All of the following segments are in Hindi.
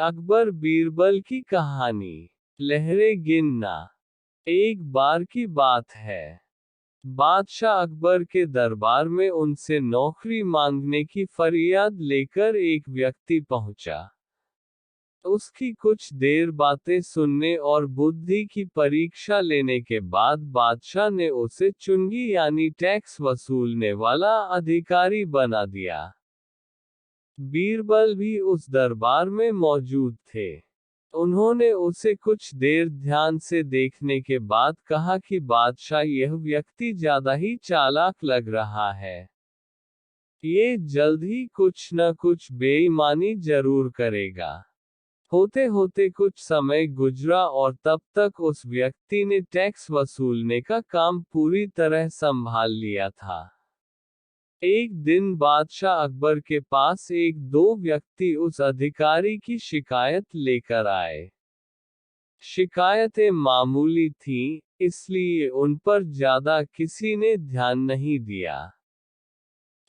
अकबर बीरबल की कहानी। लहरें गिनना। एक बार की बात है। बादशाह अकबर के दरबार में उनसे नौकरी मांगने की फरियाद लेकर एक व्यक्ति पहुंचा। उसकी कुछ देर बातें सुनने और बुद्धि की परीक्षा लेने के बाद बादशाह ने उसे चुंगी यानी टैक्स वसूलने वाला अधिकारी बना दिया। बीरबल भी उस दरबार में मौजूद थे। उन्होंने उसे कुछ देर ध्यान से देखने के बाद कहा कि बादशाह, यह व्यक्ति ज्यादा ही चालाक लग रहा है। ये जल्द ही कुछ न कुछ बेईमानी जरूर करेगा। होते होते कुछ समय गुजरा और तब तक उस व्यक्ति ने टैक्स वसूलने का काम पूरी तरह संभाल लिया था। एक दिन बादशाह अकबर के पास एक दो व्यक्ति उस अधिकारी की शिकायत लेकर आए। शिकायतें मामूली थीं, इसलिए उन पर ज्यादा किसी ने ध्यान नहीं दिया।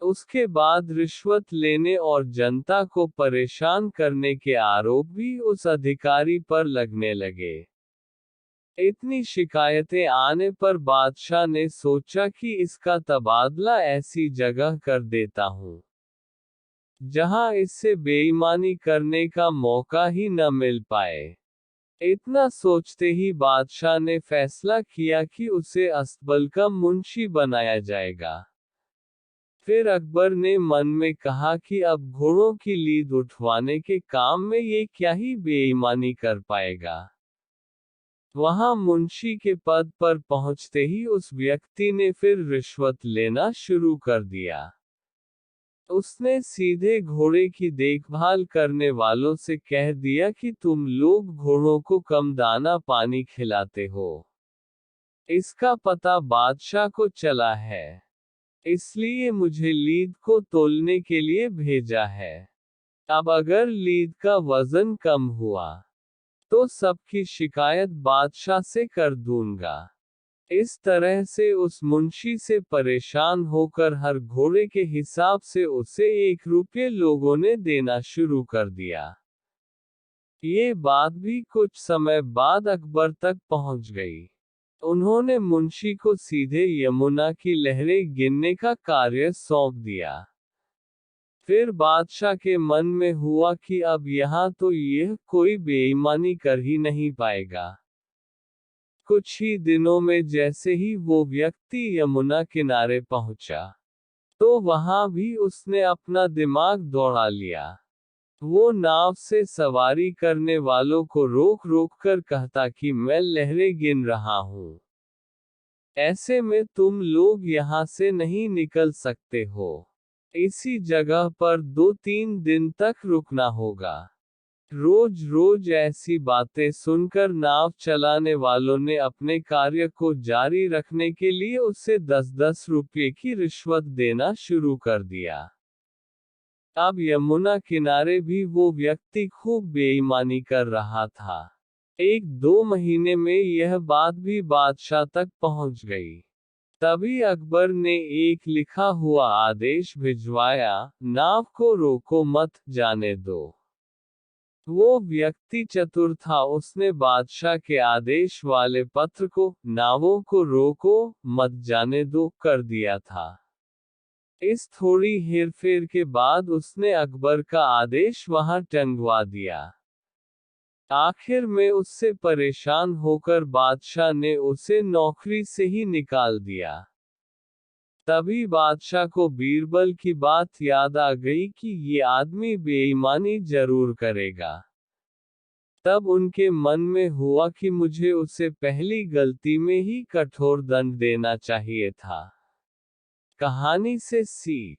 उसके बाद रिश्वत लेने और जनता को परेशान करने के आरोप भी उस अधिकारी पर लगने लगे। इतनी शिकायतें आने पर बादशाह ने सोचा कि इसका तबादला ऐसी जगह कर देता हूँ जहां इससे बेईमानी करने का मौका ही न मिल पाए। इतना सोचते ही बादशाह ने फैसला किया कि उसे अस्तबल का मुंशी बनाया जाएगा। फिर अकबर ने मन में कहा कि अब घोड़ों की लीद उठवाने के काम में ये क्या ही बेईमानी कर पाएगा। वहां मुंशी के पद पर पहुंचते ही उस व्यक्ति ने फिर रिश्वत लेना शुरू कर दिया। उसने सीधे घोड़े की देखभाल करने वालों से कह दिया कि तुम लोग घोड़ों को कम दाना पानी खिलाते हो। इसका पता बादशाह को चला है, इसलिए मुझे लीद को तोलने के लिए भेजा है। अब अगर लीद का वजन कम हुआ तो सबकी शिकायत बादशाह से कर दूंगा। इस तरह से उस मुंशी से परेशान होकर हर घोड़े के हिसाब से उसे 1 रुपये लोगों ने देना शुरू कर दिया। ये बात भी कुछ समय बाद अकबर तक पहुंच गई। उन्होंने मुंशी को सीधे यमुना की लहरें गिनने का कार्य सौंप दिया। फिर बादशाह के मन में हुआ कि अब यहाँ तो यह कोई बेईमानी कर ही नहीं पाएगा। कुछ ही दिनों में जैसे ही वो व्यक्ति यमुना किनारे पहुंचा, तो वहां भी उसने अपना दिमाग दौड़ा लिया। वो नाव से सवारी करने वालों को रोक रोक कर कहता कि मैं लहरें गिन रहा हूँ। ऐसे में तुम लोग यहाँ से नहीं निकल सकते हो। इसी जगह पर 2-3 दिन तक रुकना होगा। रोज रोज ऐसी बातें सुनकर नाव चलाने वालों ने अपने कार्य को जारी रखने के लिए उसे 10-10 रुपये की रिश्वत देना शुरू कर दिया। अब यमुना किनारे भी वो व्यक्ति खूब बेईमानी कर रहा था। 1-2 महीने में यह बात भी बादशाह तक पहुंच गई। तभी अकबर ने एक लिखा हुआ आदेश भिजवाया, नाव को रोको मत, जाने दो। वो व्यक्ति चतुर था, उसने बादशाह के आदेश वाले पत्र को, नावों को रोको मत जाने दो, कर दिया था। इस थोड़ी हेरफेर के बाद उसने अकबर का आदेश वहां टंगवा दिया। आखिर में उससे परेशान होकर बादशाह ने उसे नौकरी से ही निकाल दिया। तभी बादशाह को बीरबल की बात याद आ गई कि ये आदमी बेईमानी जरूर करेगा। तब उनके मन में हुआ कि मुझे उसे पहली गलती में ही कठोर दंड देना चाहिए था। कहानी से सीख।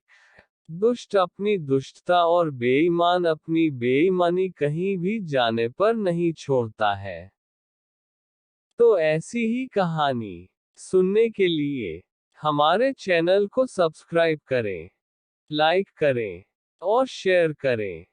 दुष्ट अपनी दुष्टता और बेईमान अपनी बेईमानी कहीं भी जाने पर नहीं छोड़ता है। तो ऐसी ही कहानी सुनने के लिए हमारे चैनल को सब्सक्राइब करें, लाइक करें और शेयर करें।